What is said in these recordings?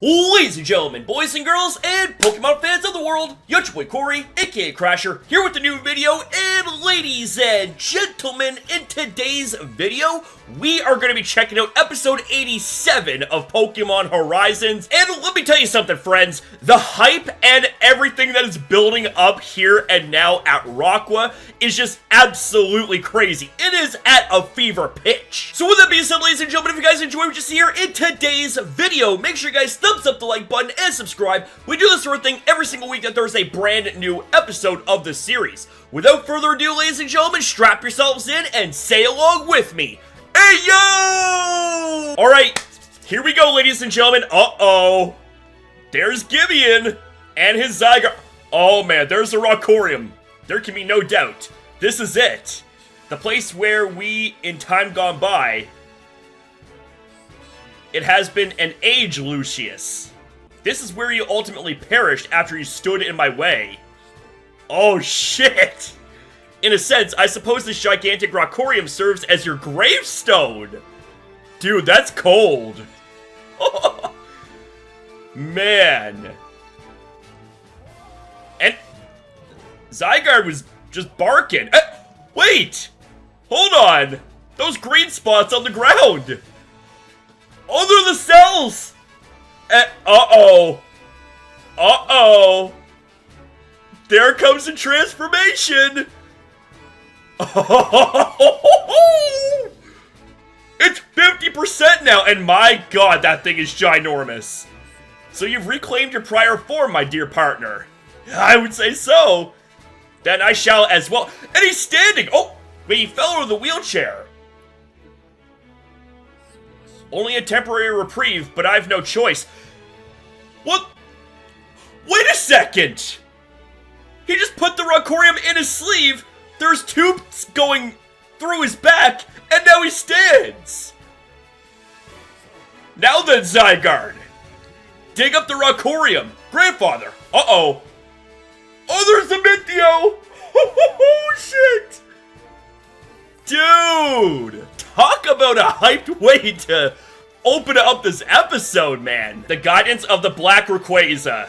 Ladies and gentlemen, boys and girls, and Pokemon fans of the world, your boy Corey, aka Crasher, here with a new video, and ladies and gentlemen, in today's video, we are going to be checking out episode 87 of Pokemon Horizons, and let me tell you something, friends, the hype and everything that is building up here and now at Rakua is just absolutely crazy. It is at a fever pitch. So with that being said, ladies and gentlemen, if you guys enjoy what you see here in today's video, make sure you guys thumbs up the like button and subscribe. We do this sort of thing every single week that there's a brand new episode of the series. Without further ado, ladies and gentlemen, strap yourselves in and say along with me. Hey, yo! Alright, here we go, ladies and gentlemen. Uh-oh. There's Gibeon and his Zygarde. Oh, man, there's the Rakurium. There can be no doubt. This is it. The place where we, in time gone by, it has been an age, Lucius. This is where you ultimately perished after you stood in my way. Oh, shit! In a sense, I suppose this gigantic Rakurium serves as your gravestone. Dude, that's cold. Man. And Zygarde was just barking. Wait! Hold on! Those green spots on the ground! Oh, they're the cells! Uh-oh. Uh-oh. There comes a transformation! Oh, it's 50% now, and my god, that thing is ginormous. So you've reclaimed your prior form, my dear partner. I would say so. Then I shall as well. And he's standing! Oh, wait, he fell over the wheelchair. Only a temporary reprieve, but I've no choice. What? Wait a second! He just put the Rakurium in his sleeve. There's tubes going through his back, and now he stands! Now then, Zygarde! Dig up the Rakurium! Grandfather! Uh-oh! Oh, there's the Mithio! Oh, shit! Dude! Talk about a hyped way to open up this episode, man! The guidance of the Black Rayquaza.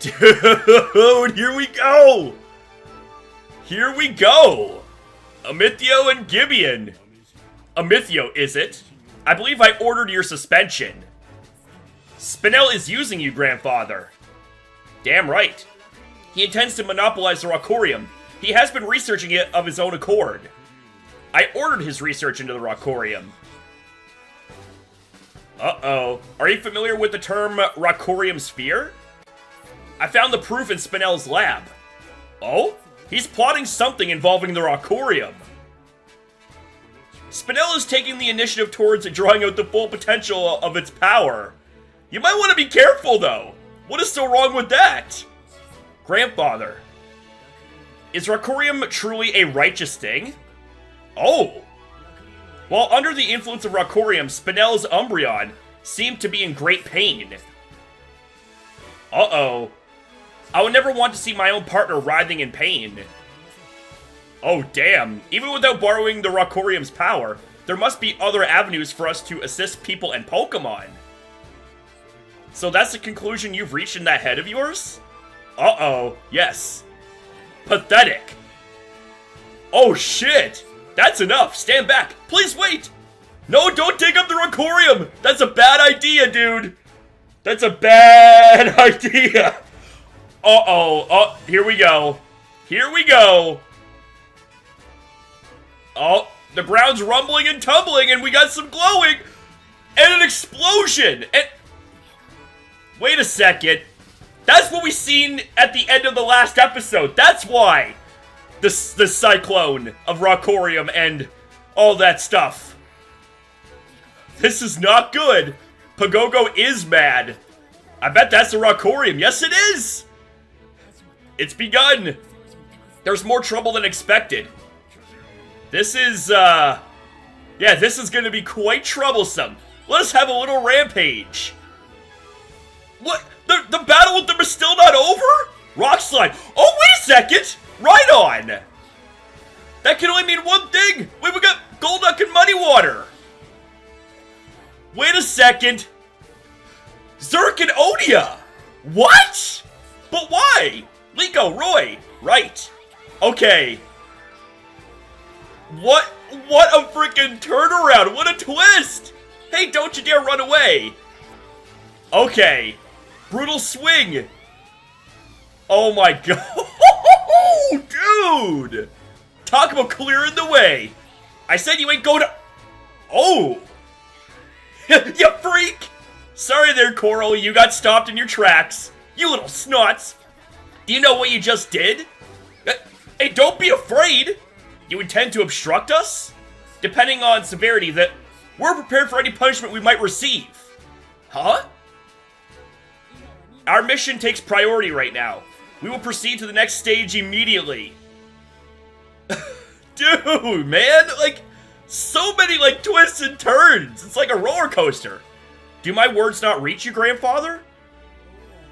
Dude, here we go! Here we go! Amithio and Gibeon. Amithio, is it? I believe I ordered your suspension. Spinel is using you, grandfather. Damn right. He intends to monopolize the Rakurium. He has been researching it of his own accord. I ordered his research into the Rakurium. Uh-oh. Are you familiar with the term Rakurium Sphere? I found the proof in Spinel's lab. Oh? He's plotting something involving the Rakurium. Spinel is taking the initiative towards drawing out the full potential of its power. You might want to be careful, though. What is so wrong with that? Grandfather. Is Rakurium truly a righteous thing? Oh. While under the influence of Rakurium, Spinel's Umbreon seemed to be in great pain. Uh-oh. I would never want to see my own partner writhing in pain. Oh, damn. Even without borrowing the Rakurium's power, there must be other avenues for us to assist people and Pokemon. So that's the conclusion you've reached in that head of yours? Uh-oh. Yes. Pathetic. Oh, shit. That's enough. Stand back. Please wait. No, don't dig up the Rakurium. That's a bad idea, dude. That's a bad idea. Uh-oh. Oh, here we go. Here we go. Oh, the ground's rumbling and tumbling, and we got some glowing, and an explosion, and... Wait a second. That's what we seen at the end of the last episode. That's why. The cyclone of Rakurium and all that stuff. This is not good. Pagogo is mad. I bet that's the Rakurium. Yes, it is. It's begun. There's more trouble than expected. This is, yeah, this is gonna be quite troublesome. Let us have a little rampage. What? The battle with them is still not over? Rock slide. Oh, wait a second. Right on. That can only mean one thing. Wait, we got Golduck and Muddy Water. Wait a second. Zirconia! What? But why? Liko, Roy, right. Okay. What a freaking turnaround! What a twist! Hey, don't you dare run away! Okay. Brutal swing! Oh my god! Dude! Talk about clearing the way! I said you ain't going to... Oh! You freak! Sorry there, Coral, you got stopped in your tracks. You little snots! Do you know what you just did? Hey, don't be afraid! You intend to obstruct us? Depending on severity, we're prepared for any punishment we might receive. Huh? Our mission takes priority right now. We will proceed to the next stage immediately. Dude, man, like, so many, like, twists and turns. It's like a roller coaster. Do my words not reach you, grandfather?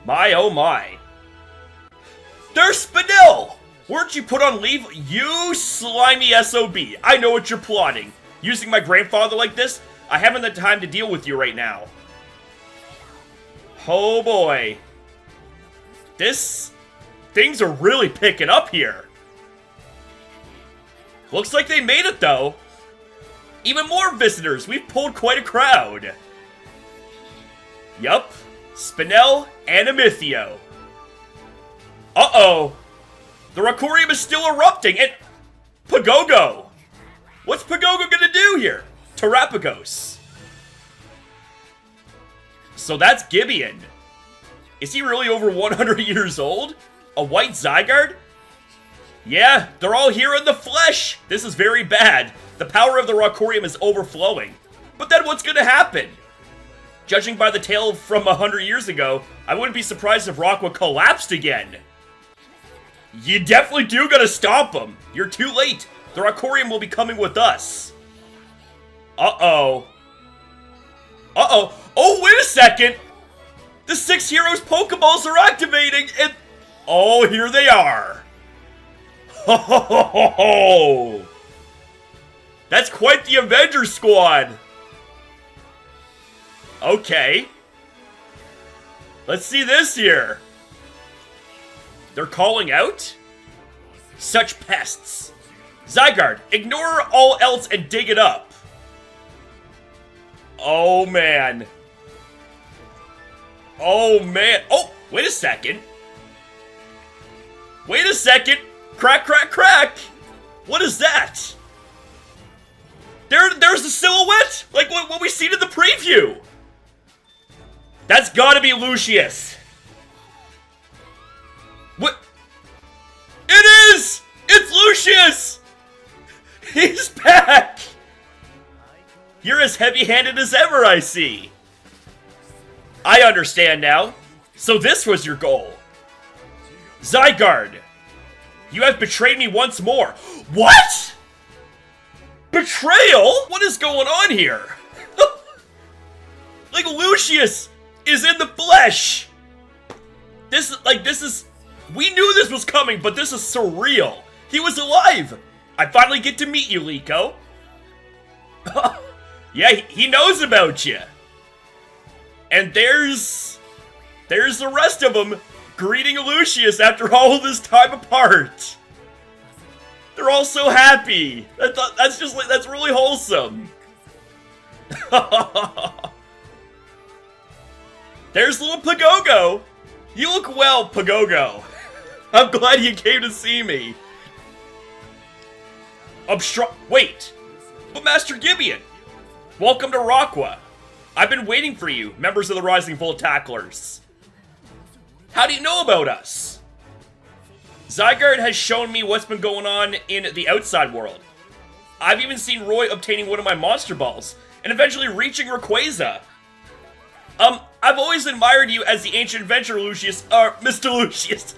My, oh my. There's Spinel! Weren't you put on leave? You slimy SOB. I know what you're plotting. Using my grandfather like this? I haven't the time to deal with you right now. Oh boy. Things are really picking up here. Looks like they made it though. Even more visitors. We've pulled quite a crowd. Yup. Spinel and Amithio. Uh-oh. The Rakurium is still erupting, and... Pagogo! What's Pagogo gonna do here? Terapagos. So that's Gibeon. Is he really over 100 years old? A white Zygarde? Yeah, they're all here in the flesh! This is very bad. The power of the Rakurium is overflowing. But then what's gonna happen? Judging by the tale from 100 years ago, I wouldn't be surprised if Rakua collapsed again. You definitely do gotta stop him. You're too late. The Rakurium will be coming with us. Uh-oh. Uh-oh. Oh, wait a second. The 6 heroes Pokeballs are activating and... Oh, here they are. Ho ho ho ho ho. That's quite the Avenger squad. Okay. Let's see this here. They're calling out? Such pests. Zygarde, ignore all else and dig it up. Oh, man. Oh, man. Oh, wait a second. Wait a second. Crack, crack, crack. What is that? There's the silhouette. Like what we seen in the preview. That's gotta be Lucius. What? It is! It's Lucius! He's back! You're as heavy-handed as ever, I see. I understand now. So this was your goal. Zygarde, you have betrayed me once more. What? Betrayal? What is going on here? Like, Lucius is in the flesh. This is... We knew this was coming, but this is surreal. He was alive. I finally get to meet you, Liko. Yeah, he knows about you. And there's the rest of them greeting Lucius after all this time apart. They're all so happy. That's really wholesome. There's little Pagogo. You look well, Pagogo. I'm glad you came to see me. Wait. But Master Gibeon. Welcome to Rakua. I've been waiting for you, members of the Rising Full Tacklers. How do you know about us? Zygarde has shown me what's been going on in the outside world. I've even seen Roy obtaining one of my Monster Balls, and eventually reaching Rayquaza. I've always admired you as the ancient adventurer, Lucius, Mr. Lucius.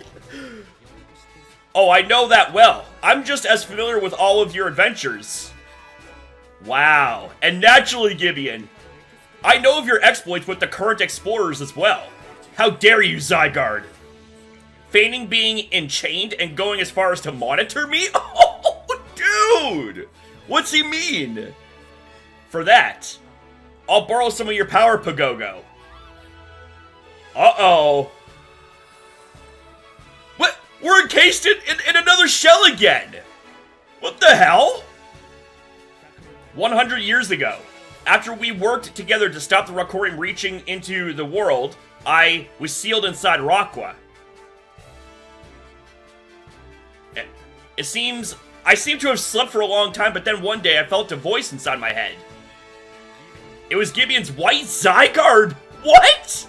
Oh, I know that well. I'm just as familiar with all of your adventures. Wow, and naturally, Gibeon. I know of your exploits with the current explorers as well. How dare you, Zygarde? Feigning being enchained and going as far as to monitor me? Oh, dude! What's he mean? For that, I'll borrow some of your power, Pagogo. Uh-oh. What? We're encased in another shell again. What the hell? 100 years ago, after we worked together to stop the Rakurium reaching into the world, I was sealed inside Rakua. It seems I seem to have slept for a long time, but then one day I felt a voice inside my head. It was Gibeon's white Zygarde. What?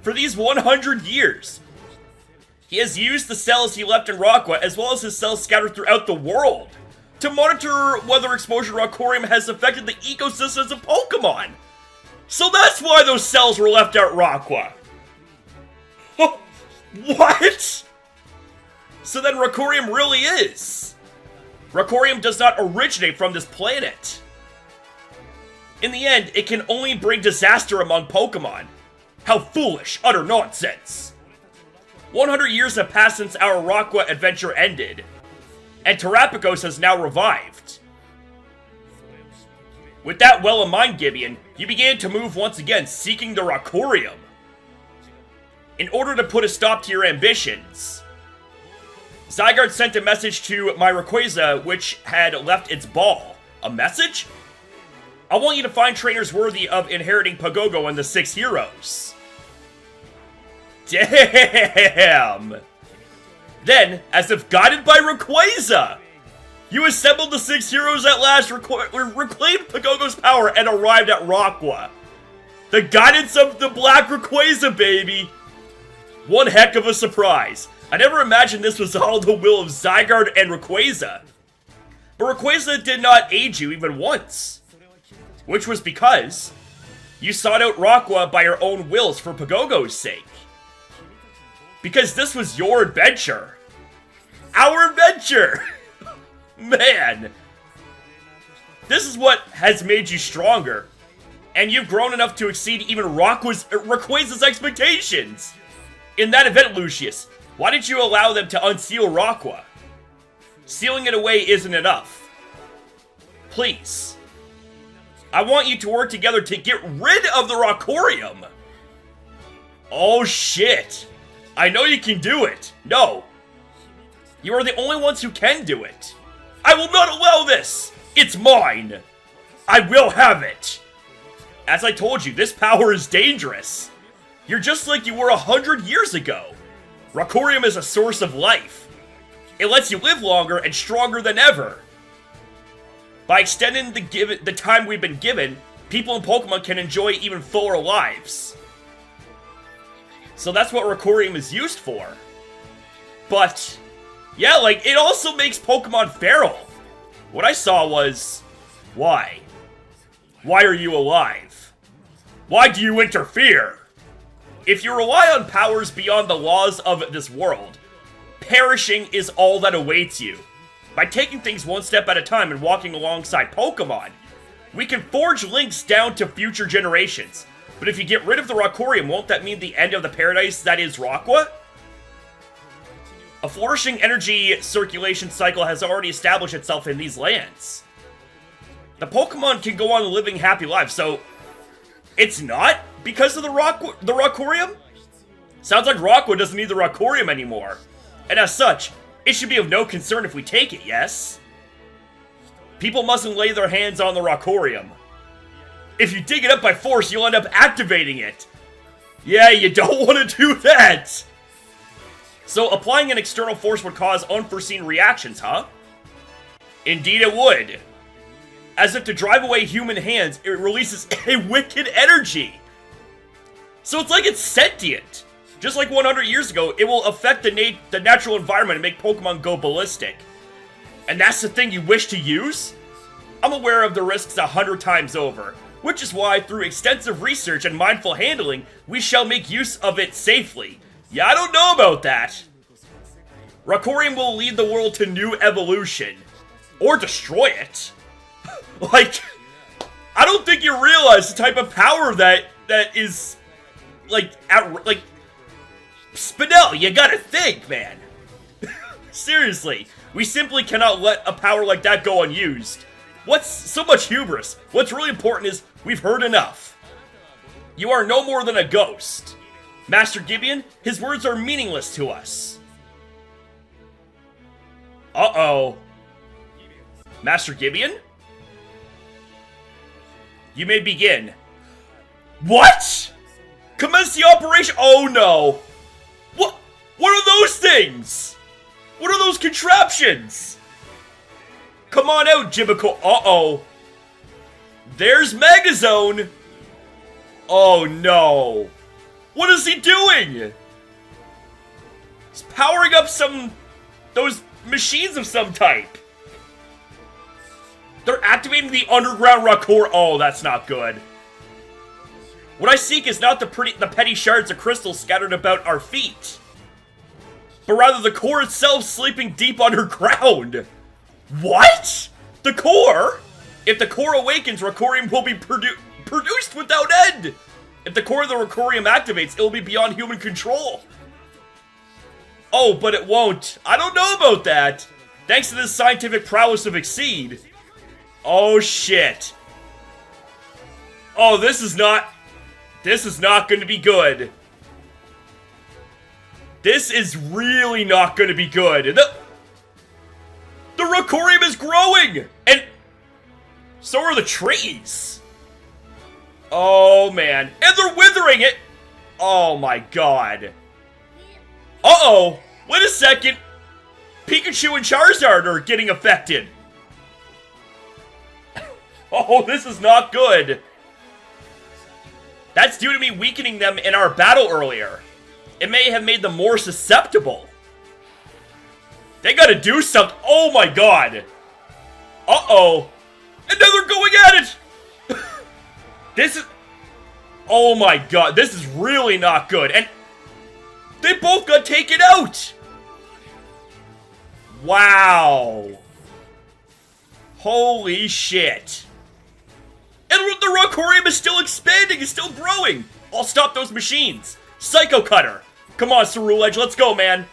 For these 100 years, he has used the cells he left in Rakua, as well as his cells scattered throughout the world, to monitor whether exposure to Rakurium has affected the ecosystems of Pokemon. So that's why those cells were left out Rakua. What? So then Rakurium really is. Rakurium does not originate from this planet. In the end, it can only bring disaster among Pokemon. How foolish, utter nonsense. 100 years have passed since our Rakua adventure ended, and Terrapagos has now revived. With that well in mind, Gibeon, you began to move once again, seeking the Rakurium. In order to put a stop to your ambitions, Zygarde sent a message to my Rayquaza, which had left its ball. A message? I want you to find trainers worthy of inheriting Pogogo and the 6 heroes. Damn! Then, as if guided by Rayquaza, you assembled the 6 heroes at last, reclaimed Pogogo's power, and arrived at Rakua. The guidance of the Black Rayquaza, baby! One heck of a surprise. I never imagined this was all the will of Zygarde and Rayquaza. But Rayquaza did not aid you even once. Which was because you sought out Rakua by your own wills for Pogogo's sake. Because this was your adventure. Our adventure! Man. This is what has made you stronger. And you've grown enough to exceed even Rayquaza's expectations. In that event, Lucius, why did you allow them to unseal Rakua? Sealing it away isn't enough. Please. I want you to work together to get rid of the Rakurium. Oh shit. I know you can do it. No. You are the only ones who can do it. I will not allow this. It's mine. I will have it. As I told you, this power is dangerous. You're just like you were 100 years ago. Rakurium is a source of life. It lets you live longer and stronger than ever. By extending the time we've been given, people in Pokemon can enjoy even fuller lives. So that's what Rakurium is used for. But, yeah, like, it also makes Pokemon feral. What I saw was, why? Why are you alive? Why do you interfere? If you rely on powers beyond the laws of this world, perishing is all that awaits you. By taking things one step at a time and walking alongside Pokemon, we can forge links down to future generations. But if you get rid of the Rakurium, won't that mean the end of the paradise that is Rakua? A flourishing energy circulation cycle has already established itself in these lands. The Pokemon can go on living happy lives, so it's not because of the Rakurium? Sounds like Rakua doesn't need the Rakurium anymore. And as such, it should be of no concern if we take it, yes? People mustn't lay their hands on the Rakurium. If you dig it up by force, you'll end up activating it. Yeah, you don't want to do that. So applying an external force would cause unforeseen reactions, huh? Indeed it would. As if to drive away human hands, it releases a wicked energy. So it's like it's sentient. Just like 100 years ago, it will affect the natural environment and make Pokemon go ballistic. And that's the thing you wish to use? I'm aware of the risks 100 times over, which is why, through extensive research and mindful handling, we shall make use of it safely. Yeah, I don't know about that. Rakurium will lead the world to new evolution. Or destroy it. Like, I don't think you realize the type of power that is, like, Spinel, you gotta think, man. Seriously, we simply cannot let a power like that go unused. What's so much hubris? What's really important is we've heard enough. You are no more than a ghost. Master Gibeon, his words are meaningless to us. Uh-oh. Master Gibeon? You may begin. What? Commence the operation? Oh no. What are those things? What are those contraptions? Come on out, Gibeon. Uh-oh. There's Magnezone. Oh no. What is he doing? He's powering up those machines of some type. They're activating the underground Rakura. Oh, that's not good. What I seek is not the petty shards of crystal scattered about our feet, but rather the core itself sleeping deep underground. What? The core? If the core awakens, Rakurium will be produced without end. If the core of the Rakurium activates, it will be beyond human control. Oh, but it won't. I don't know about that. Thanks to this scientific prowess of Exceed. Oh, shit. Oh, this is not going to be good. This is really not going to be good. The Rakurium is growing! And so are the trees. Oh, man. And they're withering it. Oh, my God. Uh-oh. Wait a second. Pikachu and Charizard are getting affected. Oh, this is not good. That's due to me weakening them in our battle earlier. It may have made them more susceptible. They gotta do something. Oh my god. Uh-oh. And now they're going at it. This is... Oh my god. This is really not good. And they both got taken out. Wow. Holy shit. And the Rakurium is still expanding, it's still growing! I'll stop those machines! Psycho Cutter! Come on, Cerule Edge, let's go, man!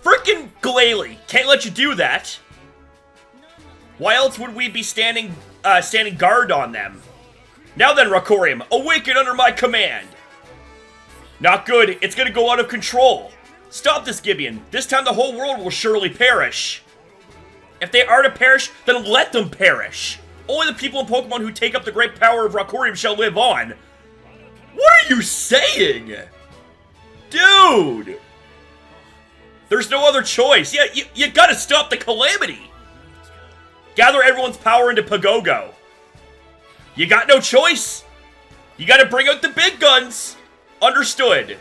Frickin' Glalie! Can't let you do that! Why else would we be standing guard on them? Now then, Rakurium, awaken under my command! Not good, it's gonna go out of control! Stop this, Gibeon! This time the whole world will surely perish! If they are to perish, then let them perish! Only the people in Pokemon who take up the great power of Rakurium shall live on. What are you saying? Dude! There's no other choice. Yeah, you gotta stop the calamity. Gather everyone's power into Pagogo. You got no choice. You gotta bring out the big guns. Understood.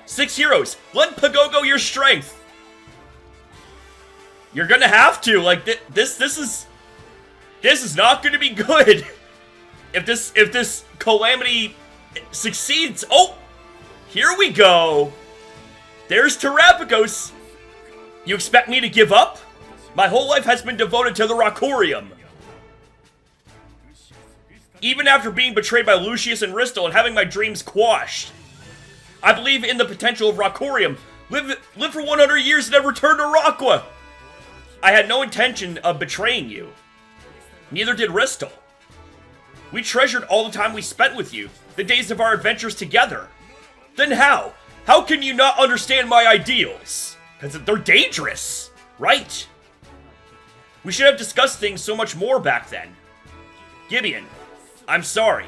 6 heroes, lend Pagogo your strength. You're gonna have to. Like, this is not going to be good if this calamity succeeds. Oh, here we go. There's Terapagos. You expect me to give up? My whole life has been devoted to the Rakurium. Even after being betrayed by Lucius and Ristal and having my dreams quashed, I believe in the potential of Rakurium. Live for 100 years and then return to Rakua. I had no intention of betraying you. Neither did Ristal. We treasured all the time we spent with you, the days of our adventures together. Then how? How can you not understand my ideals? Because they're dangerous, right? We should have discussed things so much more back then. Gibeon, I'm sorry.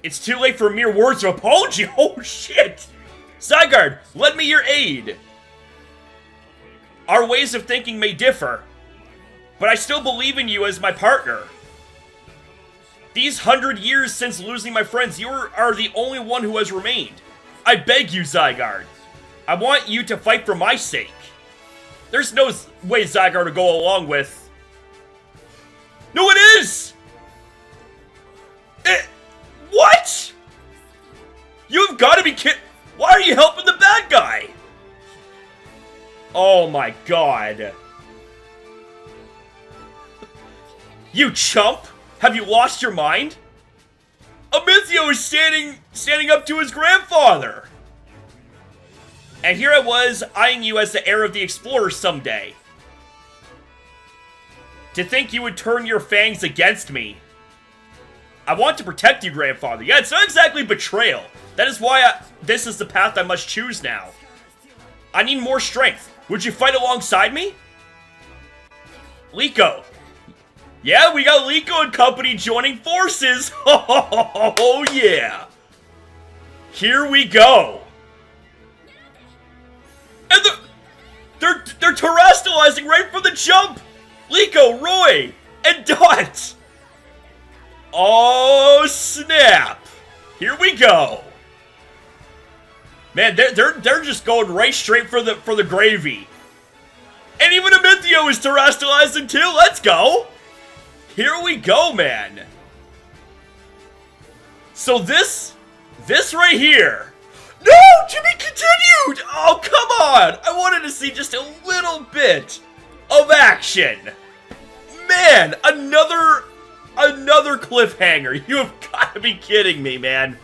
It's too late for mere words of apology. Oh shit! Zygarde, lend me your aid. Our ways of thinking may differ, but I still believe in you as my partner. These 100 years since losing my friends, you are the only one who has remained. I beg you, Zygarde. I want you to fight for my sake. There's no way Zygarde to go along with. No, it is! What? You've got to be kidding. Why are you helping the bad guy? Oh my god. You chump! Have you lost your mind? Amicio is standing up to his grandfather! And here I was, eyeing you as the heir of the Explorer someday. To think you would turn your fangs against me. I want to protect you, grandfather. Yeah, it's not exactly betrayal. That is why this is the path I must choose now. I need more strength. Would you fight alongside me? Liko. Yeah, we got Liko and company joining forces. Oh, yeah. Here we go. And they're terrestrializing right from the jump. Liko, Roy, and Dot. Oh, snap. Here we go. Man, they're just going right straight for the gravy. And even Amithio is terrestrializing too. Let's go. Here we go, man. So this right here. No, to be continued. Oh, come on. I wanted to see just a little bit of action. Man, another cliffhanger. You have got to be kidding me, man.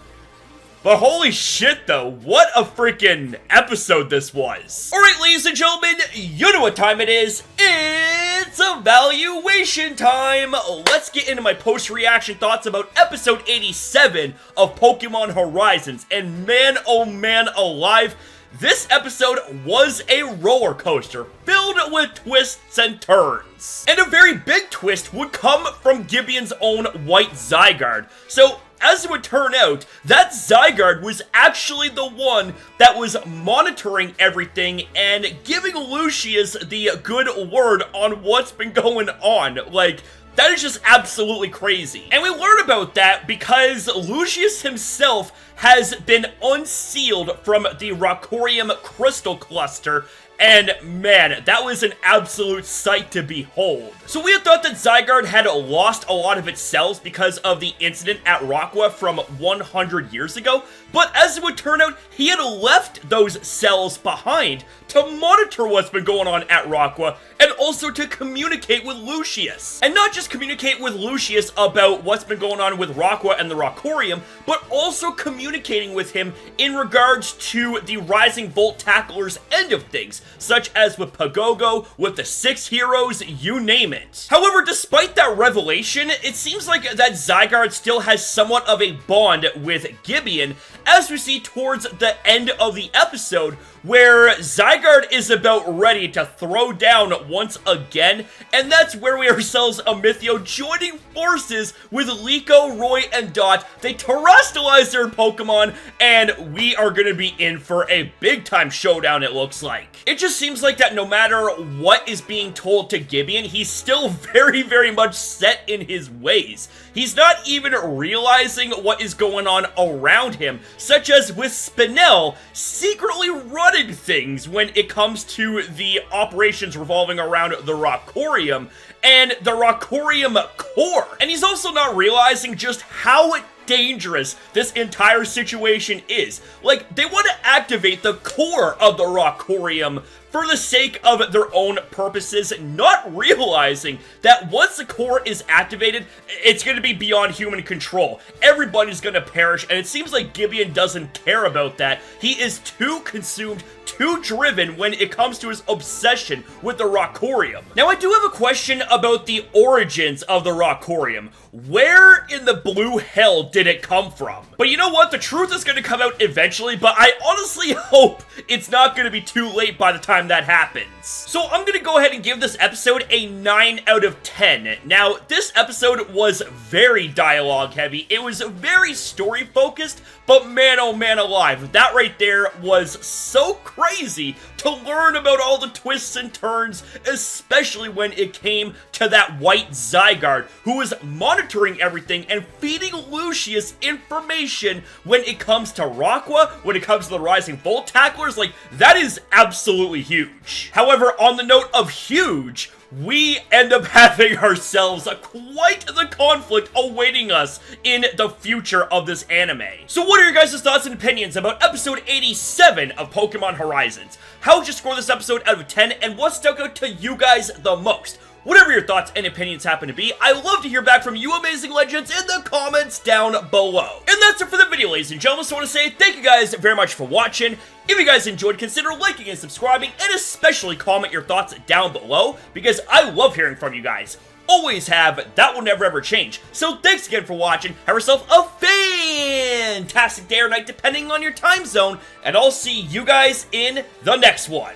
But holy shit, though, what a freaking episode this was. Alright, ladies and gentlemen, you know what time it is. It's evaluation time. Let's get into my post-reaction thoughts about episode 87 of Pokémon Horizons. And man, oh man alive, this episode was a roller coaster filled with twists and turns. And a very big twist would come from Gibeon's own white Zygarde. So, as it would turn out, that Zygarde was actually the one that was monitoring everything and giving Lucius the good word on what's been going on. Like, that is just absolutely crazy. And we learn about that because Lucius himself has been unsealed from the Rakurium crystal cluster. And man, that was an absolute sight to behold. So we had thought that Zygarde had lost a lot of its cells because of the incident at Rakua from 100 years ago, but as it would turn out, he had left those cells behind to monitor what's been going on at Rakua and also to communicate with Lucius. And not just communicate with Lucius about what's been going on with Rakua and the Rakurium, but also communicating with him in regards to the Rising Volt Tackler's end of things, such as with Pagogo, with the 6 heroes, you name it. However, despite that revelation, it seems like that Zygarde still has somewhat of a bond with Gibeon, as we see towards the end of the episode, where Zygarde is about ready to throw down once again, and that's where we ourselves, Amithio, joining forces with Liko, Roy, and Dot. They terrestrialize their Pokemon, and we are going to be in for a big-time showdown, it looks like. It just seems like that no matter what is being told to Gibeon, he's still very, very much set in his ways. He's not even realizing what is going on around him, such as with Spinel secretly running things when it comes to the operations revolving around the Rakurium and the Rakurium core. And he's also not realizing just how dangerous this entire situation is. Like, they want to activate the core of the Rakurium for the sake of their own purposes, not realizing that once the core is activated, it's going to be beyond human control. Everybody's going to perish, and it seems like Gibeon doesn't care about that. He is too consumed, too driven when it comes to his obsession with the Rakurium. Now, I do have a question about the origins of the Rakurium. Where in the blue hell did it come from? But you know what? The truth is going to come out eventually, but I honestly hope it's not going to be too late by the time that happens. So I'm going to go ahead and give this episode a 9 out of 10. Now, this episode was very dialogue heavy. It was very story focused, but man, oh man alive, that right there was so crazy to learn about all the twists and turns, especially when it came to that white Zygarde, who was monitoring everything and feeding Lucius information when it comes to Rakua, when it comes to the Rising Volt Tacklers. Like, that is absolutely huge. However, on the note of huge, we end up having ourselves quite the conflict awaiting us in the future of this anime. So what are your guys' thoughts and opinions about episode 87 of Pokemon Horizons? How would you score this episode out of 10, and what stuck out to you guys the most? Whatever your thoughts and opinions happen to be, I love to hear back from you amazing legends in the comments down below. And that's it for the video, ladies and gentlemen. So I want to say thank you guys very much for watching. If you guys enjoyed, consider liking and subscribing, and especially comment your thoughts down below, because I love hearing from you guys. always have. That will never ever change. So thanks again for watching. Have yourself a fantastic day or night depending on your time zone, and I'll see you guys in the next one.